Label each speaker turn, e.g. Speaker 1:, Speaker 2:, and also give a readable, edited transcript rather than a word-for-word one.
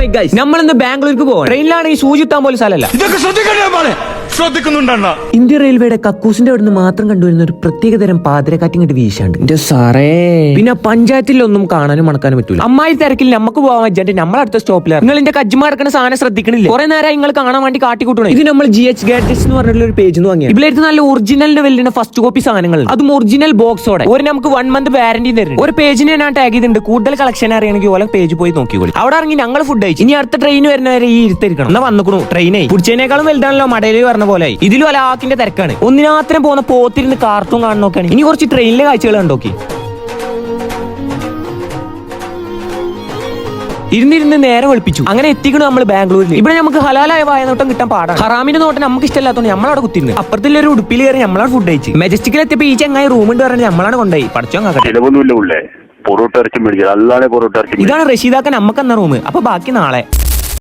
Speaker 1: Hi guys, നമ്മളിന്ന് ബാംഗ്ലൂർക്ക് പോവാം. ട്രെയിനിലാണെങ്കിൽ സൂചി കുത്താൻ പോലും സ്ഥലമല്ല.
Speaker 2: ഇതൊക്കെ ശ്രദ്ധിക്കുന്നുണ്ടോ?
Speaker 1: ഇന്ത്യ റെയിൽവേയുടെ കക്കൂസിന്റെ അവിടെ നിന്ന് മാത്രം കണ്ടുവരുന്ന ഒരു പ്രത്യേകതരം പാതിരക്കാറ്റിങ്ങോട്ട് വീശാണ്ട് എന്റെ സാറേ. പിന്നെ പഞ്ചായത്തിലൊന്നും കാണാനും മണക്കാനും പറ്റൂല. അമ്മായി തിരക്കിൽ നമുക്ക് പോകാൻ വെച്ചിട്ട് നമ്മളടുത്ത സ്റ്റോപ്പിലാണ്. നിങ്ങൾ എന്റെ കജ്ജുമ കിടക്കുന്ന സാധനം ശ്രദ്ധിക്കണില്ല. കുറെ നേരം നിങ്ങൾ കാണാൻ വേണ്ടി കാട്ടിക്കൂട്ടണം. ഇത് നമ്മൾ GH ഗാഡ്ജറ്റ്സ് എന്ന് പറഞ്ഞിട്ടുള്ള ഒരു പേജ് വാങ്ങിയത്. ഇവിടെ നല്ല ഒറിജിനലിന്റെ വലിയ ഫസ്റ്റ് കോപ്പി സാധനങ്ങൾ, അതും ഒറിജിനൽ ബോക്സോടെ. ഒരു നമുക്ക് 1 month വാറന്റി തരുന്നുണ്ട്. ഒരു പേജിന് ഞാൻ ടാഗ് ചെയ്തിട്ടുണ്ട്. കൂടുതൽ കളക്ഷൻ അറിയണമെങ്കിൽ ഓരോ പേജ് പോയി നോക്കിക്കോളി. അവിടെ ഇറങ്ങി ഞങ്ങൾ ഫുഡ് കഴിച്ചു. ഇനി അടുത്ത ട്രെയിൻ വരുന്നവരെ ഈ ഇരുത്തിരിക്കണം. എന്നാ വന്നിക്കണു ട്രെയിനേ. പിടിച്ചതിനേക്കാളും വലുതാണല്ലോ മടയിൽ പറഞ്ഞ പോലെ. ഇതിലും അലാക്കിന്റെ തിരക്കാണ്. ഒന്നിനാത്രം പോകുന്ന പോത്തിരുന്ന് കാർട്ടൂൺ കാണാൻ നോക്കാണ്. ഇനി കുറച്ച് ട്രെയിനിലെ കാഴ്ചകൾ കണ്ടോക്കി. ഇരുന്നിരുന്ന് നേരെ വെളുപ്പിച്ചു. അങ്ങനെ എത്തിക്കണു നമ്മൾ ബാംഗ്ലൂരിൽ. ഇവിടെ നമുക്ക് ഹലാലായ വായനോട്ടം കിട്ടാൻ പാടാണ്. ഹറാമിന്റെ നോട്ടം നമുക്ക് ഇഷ്ടമല്ലാത്തതുകൊണ്ട് നമ്മളവിടെ കുത്തിരുന്നു. അപ്പുറത്തുള്ള ഒരു ഉടുപ്പിൽ കയറി നമ്മളാണ് ഫുഡ് കഴിച്ചു. മെജസ്റ്റിക്കിൽ എത്തിയപ്പോൾ ഈ ചങ്ങായി റൂമുണ്ട് പറഞ്ഞ് നമ്മളാണ് കൊണ്ടുപോയി. പഠിച്ചോ
Speaker 3: ഇതാണ് റഷീദാക്കാൻ നമുക്ക് എന്ന റൂം. അപ്പൊ ബാക്കി നാളെ.